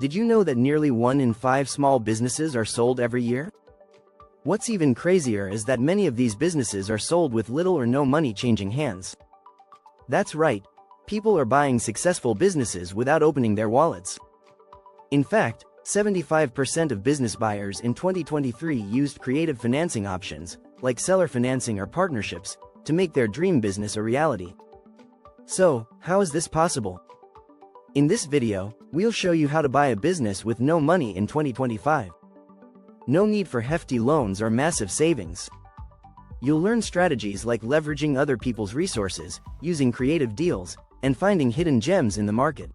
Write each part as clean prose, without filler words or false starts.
Did you know that nearly 1 in 5 small businesses are sold every year? What's even crazier is that many of these businesses are sold with little or no money changing hands. That's right, people are buying successful businesses without opening their wallets. In fact, 75% of business buyers in 2023 used creative financing options, like seller financing or partnerships, to make their dream business a reality. So, how is this possible? In this video, we'll show you how to buy a business with no money in 2025. No need for hefty loans or massive savings. You'll learn strategies like leveraging other people's resources, using creative deals, and finding hidden gems in the market.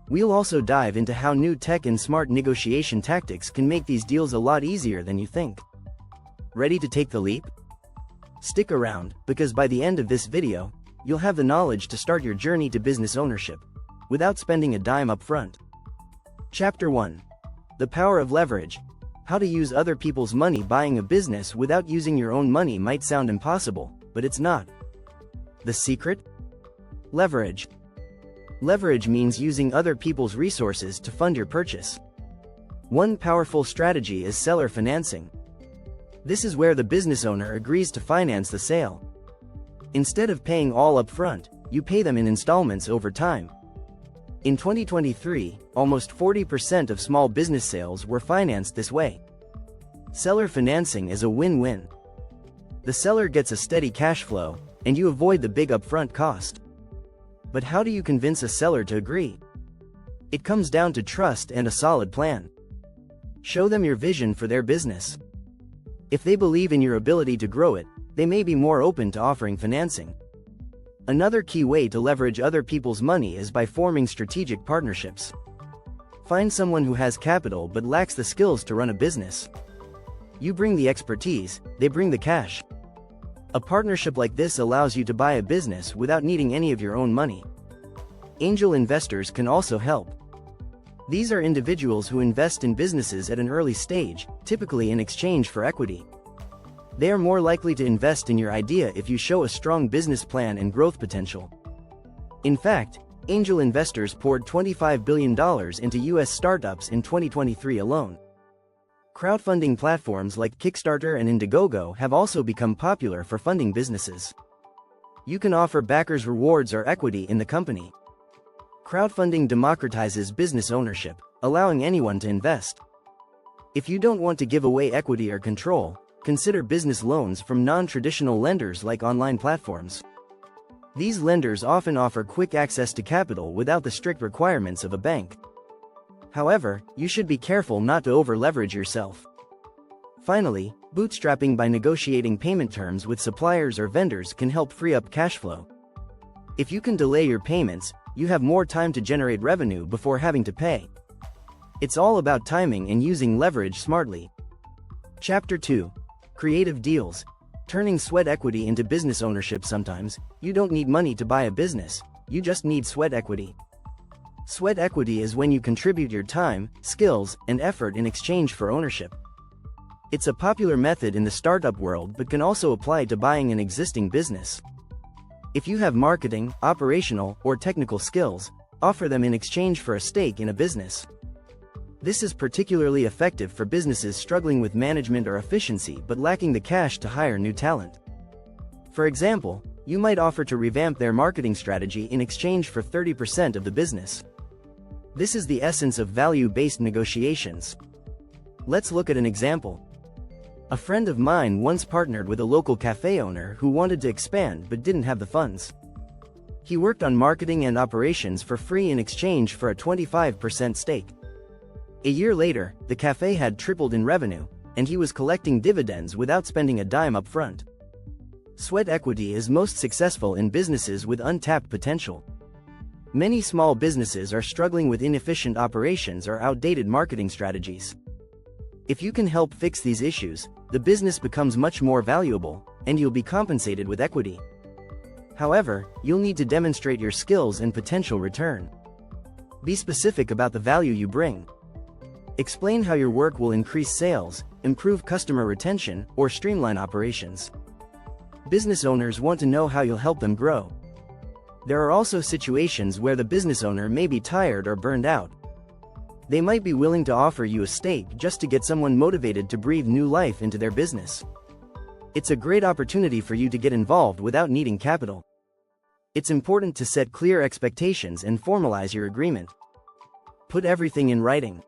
We'll also dive into how new tech and smart negotiation tactics can make these deals a lot easier than you think. Ready to take the leap? Stick around, because by the end of this video, you'll have the knowledge to start your journey to business ownership, without spending a dime up front. Chapter 1. The Power of Leverage. How to use other people's money. Buying a business without using your own money might sound impossible, but it's not. The secret? Leverage. Leverage means using other people's resources to fund your purchase. One powerful strategy is seller financing. This is where the business owner agrees to finance the sale. Instead of paying all up front, you pay them in installments over time. In 2023, almost 40% of small business sales were financed this way. Seller financing is a win-win. The seller gets a steady cash flow, and you avoid the big upfront cost. But how do you convince a seller to agree? It comes down to trust and a solid plan. Show them your vision for their business. If they believe in your ability to grow it, they may be more open to offering financing. Another key way to leverage other people's money is by forming strategic partnerships. Find someone who has capital but lacks the skills to run a business. You bring the expertise, they bring the cash. A partnership like this allows you to buy a business without needing any of your own money. Angel investors can also help. These are individuals who invest in businesses at an early stage, typically in exchange for equity. They are more likely to invest in your idea if you show a strong business plan and growth potential. In fact, angel investors poured $25 billion into U.S. startups in 2023 alone. Crowdfunding platforms like Kickstarter and Indiegogo have also become popular for funding businesses. You can offer backers rewards or equity in the company. Crowdfunding democratizes business ownership, allowing anyone to invest. If you don't want to give away equity or control, consider business loans from non-traditional lenders like online platforms. These lenders often offer quick access to capital without the strict requirements of a bank. However, you should be careful not to over-leverage yourself. Finally, bootstrapping by negotiating payment terms with suppliers or vendors can help free up cash flow. If you can delay your payments, you have more time to generate revenue before having to pay. It's all about timing and using leverage smartly. Chapter 2. Creative deals. Turning sweat equity into business ownership. Sometimes, you don't need money to buy a business, you just need sweat equity. Sweat equity is when you contribute your time, skills, and effort in exchange for ownership. It's a popular method in the startup world but can also apply to buying an existing business. If you have marketing, operational, or technical skills, offer them in exchange for a stake in a business. This is particularly effective for businesses struggling with management or efficiency but lacking the cash to hire new talent. For example, you might offer to revamp their marketing strategy in exchange for 30% of the business. This is the essence of value-based negotiations. Let's look at an example. A friend of mine once partnered with a local cafe owner who wanted to expand but didn't have the funds. He worked on marketing and operations for free in exchange for a 25% stake. A year later, the cafe had tripled in revenue, and he was collecting dividends without spending a dime up front. Sweat equity is most successful in businesses with untapped potential. Many small businesses are struggling with inefficient operations or outdated marketing strategies. If you can help fix these issues, the business becomes much more valuable, and you'll be compensated with equity. However, you'll need to demonstrate your skills and potential return. Be specific about the value you bring. Explain how your work will increase sales, improve customer retention, or streamline operations. Business owners want to know how you'll help them grow. There are also situations where the business owner may be tired or burned out. They might be willing to offer you a stake just to get someone motivated to breathe new life into their business. It's a great opportunity for you to get involved without needing capital. It's important to set clear expectations and formalize your agreement. Put everything in writing.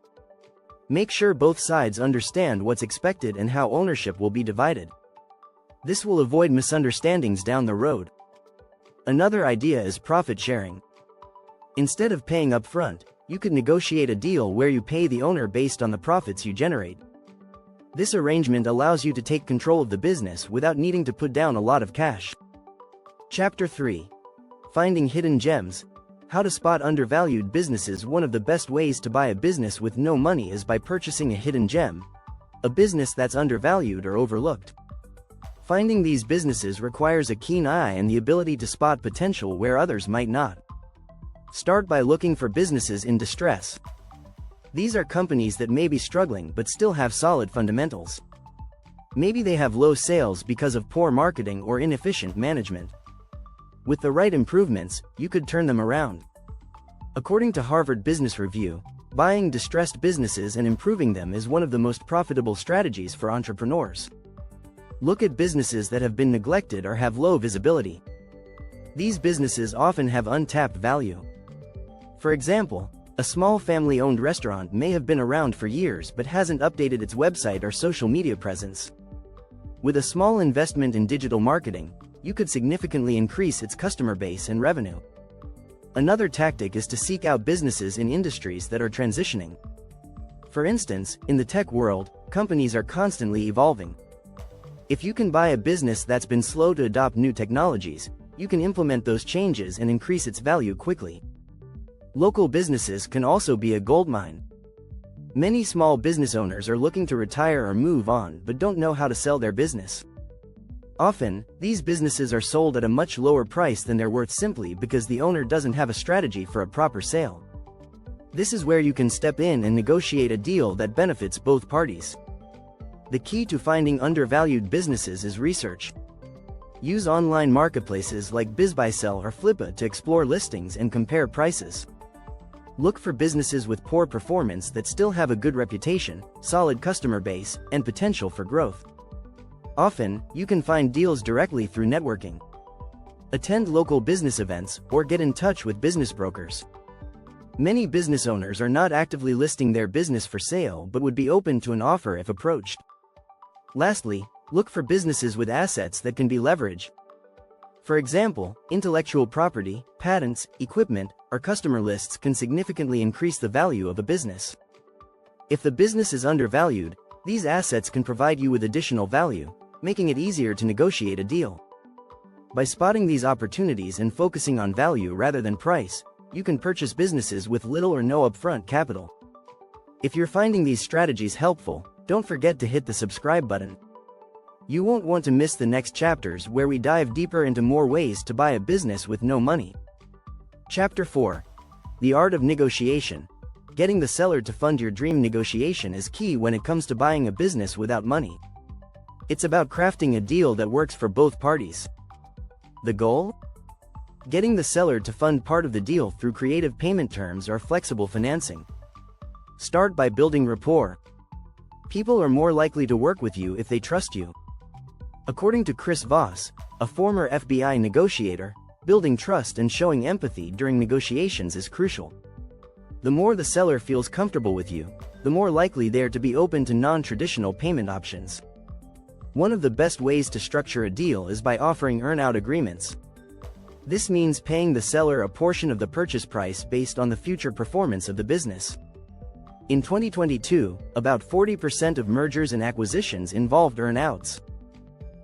Make sure both sides understand what's expected and how ownership will be divided. This will avoid misunderstandings down the road. Another idea is profit sharing. Instead of paying upfront, you could negotiate a deal where you pay the owner based on the profits you generate. This arrangement allows you to take control of the business without needing to put down a lot of cash. Chapter 3. Finding hidden gems. How to spot undervalued businesses. One of the best ways to buy a business with no money is by purchasing a hidden gem, a business that's undervalued or overlooked. Finding these businesses requires a keen eye and the ability to spot potential where others might not. Start by looking for businesses in distress. These are companies that may be struggling but still have solid fundamentals. Maybe they have low sales because of poor marketing or inefficient management. With the right improvements, you could turn them around. According to Harvard Business Review, buying distressed businesses and improving them is one of the most profitable strategies for entrepreneurs. Look at businesses that have been neglected or have low visibility. These businesses often have untapped value. For example, a small family-owned restaurant may have been around for years but hasn't updated its website or social media presence. With a small investment in digital marketing, you could significantly increase its customer base and revenue. Another tactic is to seek out businesses in industries that are transitioning. For instance, in the tech world, companies are constantly evolving. If you can buy a business that's been slow to adopt new technologies, you can implement those changes and increase its value quickly. Local businesses can also be a goldmine. Many small business owners are looking to retire or move on but don't know how to sell their business. Often, these businesses are sold at a much lower price than they're worth simply because the owner doesn't have a strategy for a proper sale. This is where you can step in and negotiate a deal that benefits both parties. The key to finding undervalued businesses is research. Use online marketplaces like BizBuySell or Flippa to explore listings and compare prices. Look for businesses with poor performance that still have a good reputation, solid customer base, and potential for growth. Often, you can find deals directly through networking. Attend local business events or get in touch with business brokers. Many business owners are not actively listing their business for sale but would be open to an offer if approached. Lastly, look for businesses with assets that can be leveraged. For example, intellectual property, patents, equipment, or customer lists can significantly increase the value of a business. If the business is undervalued, these assets can provide you with additional value, making it easier to negotiate a deal. By spotting these opportunities and focusing on value rather than price, you can purchase businesses with little or no upfront capital. If you're finding these strategies helpful, don't forget to hit the subscribe button. You won't want to miss the next chapters where we dive deeper into more ways to buy a business with no money. Chapter 4. The Art of Negotiation. Getting the seller to fund your dream negotiation is key when it comes to buying a business without money. It's about crafting a deal that works for both parties. The goal? Getting the seller to fund part of the deal through creative payment terms or flexible financing. Start by building rapport. People are more likely to work with you if they trust you. According to Chris Voss, a former FBI negotiator, building trust and showing empathy during negotiations is crucial. The more the seller feels comfortable with you, the more likely they are to be open to non-traditional payment options. One of the best ways to structure a deal is by offering earn-out agreements. This means paying the seller a portion of the purchase price based on the future performance of the business. In 2022, about 40% of mergers and acquisitions involved earn-outs.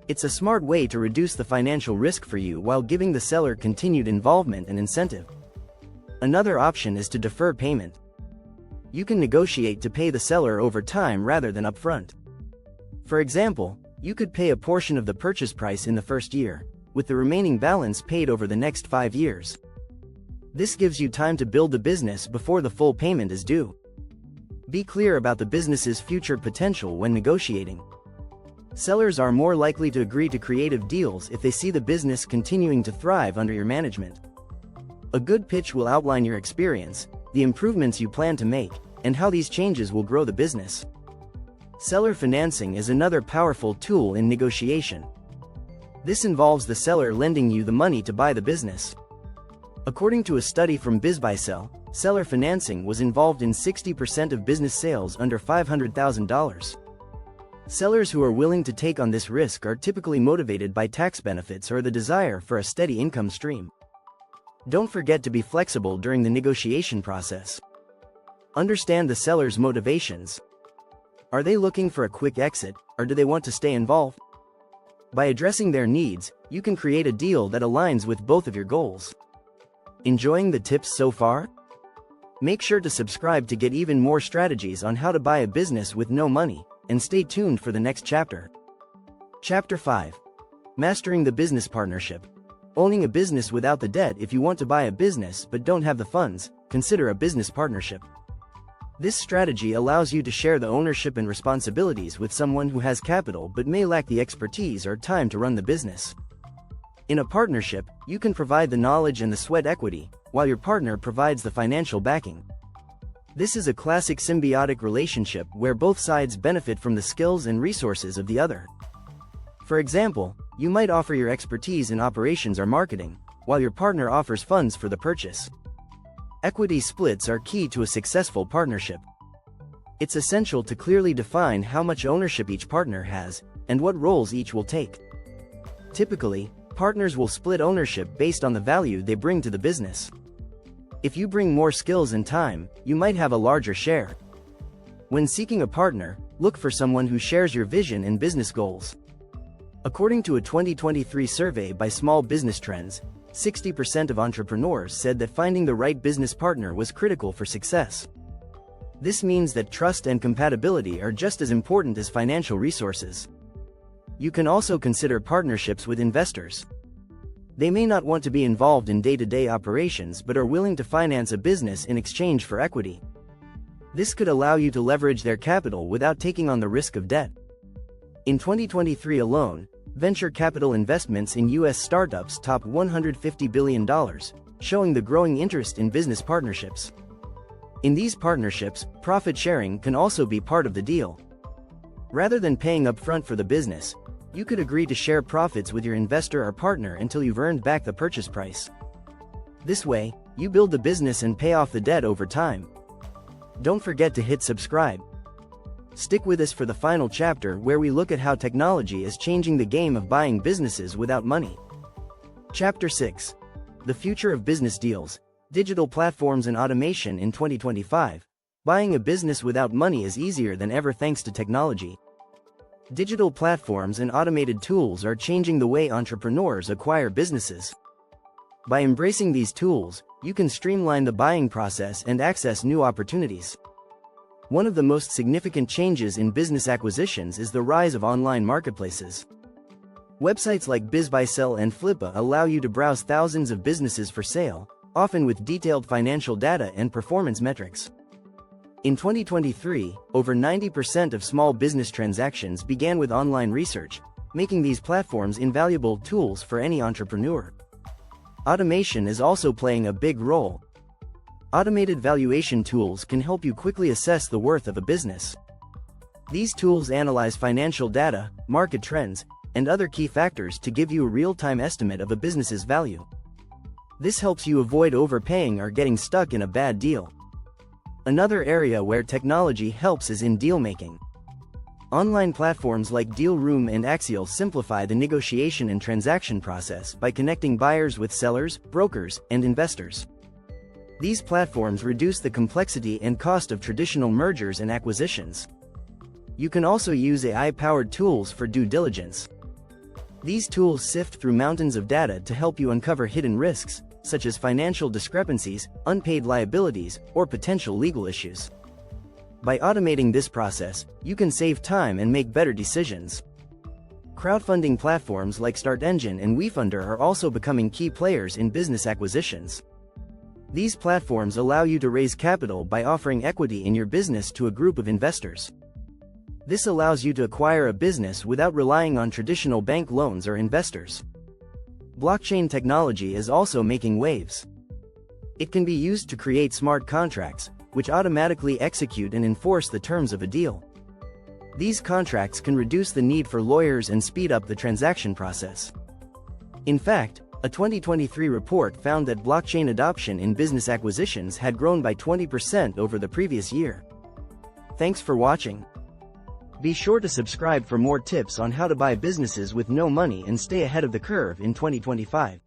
It's a smart way to reduce the financial risk for you while giving the seller continued involvement and incentive. Another option is to defer payment. You can negotiate to pay the seller over time rather than upfront. For example, you could pay a portion of the purchase price in the first year, with the remaining balance paid over the next 5 years. This gives you time to build the business before the full payment is due. Be clear about the business's future potential when negotiating. Sellers are more likely to agree to creative deals if they see the business continuing to thrive under your management. A good pitch will outline your experience, the improvements you plan to make, and how these changes will grow the business. Seller financing is another powerful tool in negotiation. This involves the seller lending you the money to buy the business. According to a study from BizBuySell, seller financing was involved in 60% of business sales under $500,000. Sellers who are willing to take on this risk are typically motivated by tax benefits or the desire for a steady income stream. Don't forget to be flexible during the negotiation process. Understand the seller's motivations. Are they looking for a quick exit, or do they want to stay involved? By addressing their needs, you can create a deal that aligns with both of your goals. Enjoying the tips so far? Make sure to subscribe to get even more strategies on how to buy a business with no money, and stay tuned for the next chapter. Chapter 5. Mastering the Business Partnership. Owning a business without the debt. If you want to buy a business but don't have the funds, consider a business partnership. This strategy allows you to share the ownership and responsibilities with someone who has capital but may lack the expertise or time to run the business. In a partnership, you can provide the knowledge and the sweat equity, while your partner provides the financial backing. This is a classic symbiotic relationship where both sides benefit from the skills and resources of the other. For example, you might offer your expertise in operations or marketing, while your partner offers funds for the purchase. Equity splits are key to a successful partnership. It's essential to clearly define how much ownership each partner has, and what roles each will take. Typically, partners will split ownership based on the value they bring to the business. If you bring more skills and time, you might have a larger share. When seeking a partner, look for someone who shares your vision and business goals. According to a 2023 survey by Small Business Trends, 60% of entrepreneurs said that finding the right business partner was critical for success. This means that trust and compatibility are just as important as financial resources. You can also consider partnerships with investors. They may not want to be involved in day-to-day operations but are willing to finance a business in exchange for equity. This could allow you to leverage their capital without taking on the risk of debt. In 2023 alone, venture capital investments in U.S. startups topped $150 billion, showing the growing interest in business partnerships. In these partnerships, profit sharing can also be part of the deal. Rather than paying upfront for the business, you could agree to share profits with your investor or partner until you've earned back the purchase price. This way, you build the business and pay off the debt over time. Don't forget to hit subscribe. Stick with us for the final chapter where we look at how technology is changing the game of buying businesses without money. Chapter 6. The Future of Business Deals, Digital Platforms and Automation in 2025. Buying a business without money is easier than ever thanks to technology. Digital platforms and automated tools are changing the way entrepreneurs acquire businesses. By embracing these tools, you can streamline the buying process and access new opportunities. One of the most significant changes in business acquisitions is the rise of online marketplaces. Websites like BizBuySell and Flippa allow you to browse thousands of businesses for sale, often with detailed financial data and performance metrics. In 2023, over 90% of small business transactions began with online research, making these platforms invaluable tools for any entrepreneur. Automation is also playing a big role. Automated valuation tools can help you quickly assess the worth of a business. These tools analyze financial data, market trends, and other key factors to give you a real-time estimate of a business's value. This helps you avoid overpaying or getting stuck in a bad deal. Another area where technology helps is in deal-making. Online platforms like Dealroom and Axial simplify the negotiation and transaction process by connecting buyers with sellers, brokers, and investors. These platforms reduce the complexity and cost of traditional mergers and acquisitions. You can also use AI-powered tools for due diligence. These tools sift through mountains of data to help you uncover hidden risks, such as financial discrepancies, unpaid liabilities, or potential legal issues. By automating this process, you can save time and make better decisions. Crowdfunding platforms like StartEngine and WeFunder are also becoming key players in business acquisitions. These platforms allow you to raise capital by offering equity in your business to a group of investors. This allows you to acquire a business without relying on traditional bank loans or investors. Blockchain technology is also making waves. It can be used to create smart contracts, which automatically execute and enforce the terms of a deal. These contracts can reduce the need for lawyers and speed up the transaction process. In fact, a 2023 report found that blockchain adoption in business acquisitions had grown by 20% over the previous year. Thanks for watching. Be sure to subscribe for more tips on how to buy businesses with no money and stay ahead of the curve in 2025.